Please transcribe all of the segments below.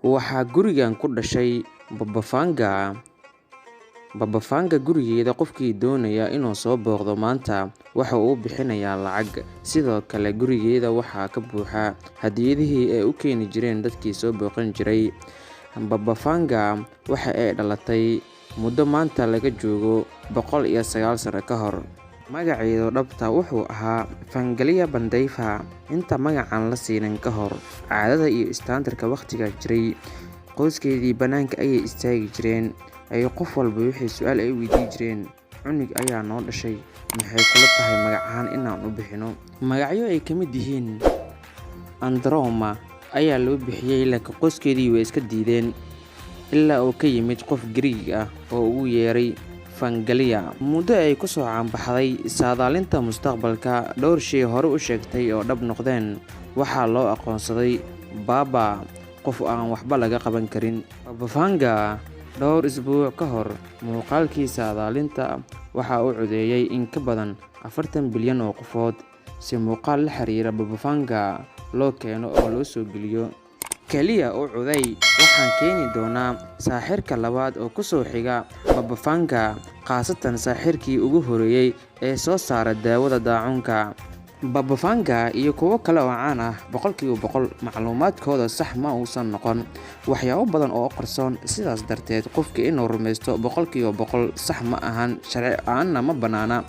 Waxaa gurigan ku dhashay Baba Vanga. Baba Vanga gurigeeda qofkii doonaya inuu soo booqdo maanta waxa uu bixinayaa lacag. Sidoo kale gurigeeda waxaa ka buuxa hadiyadihii ay u keeni jireen dadkii soo booqan jiray. Baba Vanga waxa ay dhalatay muddo maanta laga joogo 109 sano ka hor. Magaceedu dhabta wuxuu ahaa Vangelia Bandaiva. Inta magacan la siinin ka hor, caadada iyo istaandarka waqtiga jiray, qoyskeedii banaanka ayay istaagi jireen. Qof walba wixii su'aal ay weydiin jireen, cunug ayaa noo dhashay, maxay kula tahay magacan inaan u bixino? Magacyo ay ka mid yihiin Androma ayaa loo bixiyay, laakiin qoyskeedii way iska diideen ilaa uu ka yimid qof Giriig ah oo ugu yeeray Vangelia. Muddo ay ku soo caanbaxday saadaalinta mustaqbalka, dhowr shay hore u sheegtay oo dhab noqdeen. Waxaa loo aqoonsaday Baba, qof aan waxba laga qaban karin. Baba Vanga dhowr isbuuc ka hor muuqaalkii saadaalinta waxa uu codeeyay in ka badan 40 bilyan oo qofood si muuqaal la xiriira Baba Vanga loo keeno oo loo soo geliyo. Kaliya oo coday waxaan keeni doonaa saaxirka labaad oo ku soo xiga Baba Vanga, khaasatan saaxirkii ugu horeeyay ee soo saara daawada daacuunka. Baba Vanga iyo kuwo kale oo caan ah 100% macluumaadkooda sax ma uusan noqon. Waxyaabo badan oo qarsoon, sidaas darteed qofka inuu rumaysto 100% sax ma ahan, sharci ahaanna ma banaana.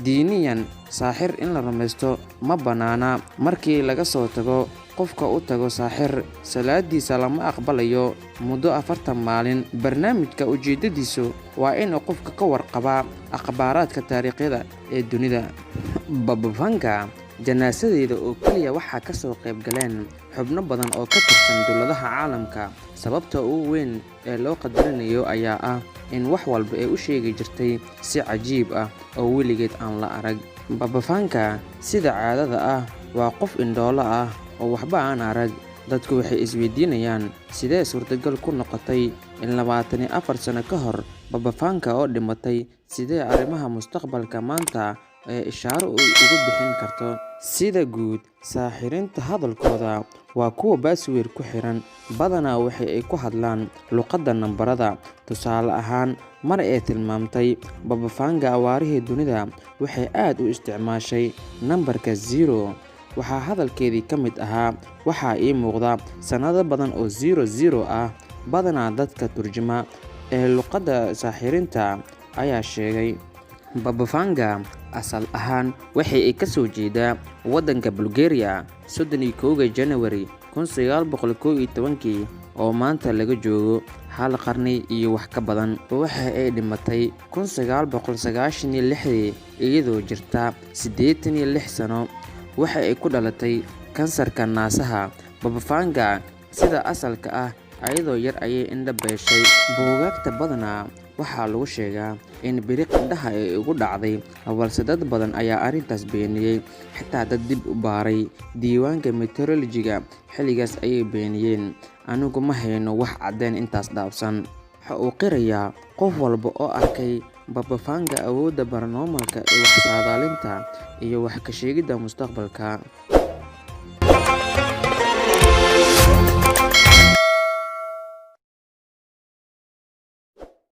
Diiniyan, saaxir in la rumaysto ma banaana. Markii laga soo tago qofka u tago saaxir, salaadiisa lama aqbalayo muddo 40 maalin. Barnaamijka ujeedadiisu waa in qofka ka warqaba akhbaaraadka taariikhda ee dunida. Baba Vanga janaasadeeda oo kaliya waxaa ka soo qayb galeen xubno badan oo ka tirsan dowladaha caalamka. Sababta ugu weyn ee loo qadarinayo ayaa ah in wax walba ay u sheegi jirtay si cajiib ah oo weligeed aan la arag. Baba Vanga sida caadada ah waa qof indhoolo ah oo waxba aan arag. Dadku waxay isweydiinayaan sidee suurtagal ku noqotay in 24 sano ka hor Baba Vanga oo dhimatay, sidee arrimaha mustaqbalka maanta ee ishaaro ugu bixin karto. Sida guud, saaxirinta hadalkooda waa kuwa baasweer ku xiran, badanaa waxa ay ku hadlaan luqadda nambarada. Tusaale ahaan, mar ay tilmaamtay Baba Vanga awaarihii dunida, waxay aad u isticmaashay nambarka 0. waxaa hadalkeedii ka mid ahaa, waxaa ii muuqda sanado badan oo 00 ah. Badanaa dadka turjuma ee luqadda saaxirinta ayaa sheegay. Baba Vanga asal ahaan waxay ka soo jeedaa waddanka Bulgaria. 31 January 1911 oo maanta laga joogo hal qarni iyo wax ka badan. Waxa ay dhimatay 1996 iyadoo jirta 86 sano. Waxa ay ku dhalatay kansarka naasaha. Baba Vanga sida asalka ah ayadoo yar ayay indho beeshay. Buugaagta badanaa waxaa lagu sheegaa in biriq indhaha ay ugu dhacday, balse dad badan ayaa arrintaas beeniyay. Xitaa dad dib u baaray diiwaanka meteorologiga xilligaas ayay beeniyeen. Anigu ma hayno wax caddeyn intaas dhaafsan. Waxa uu qirayaa qof walba oo arkay Baba Vanga awoodda paranormalka ee wax saadaalinta iyo wax ka sheegidda mustaqbalka.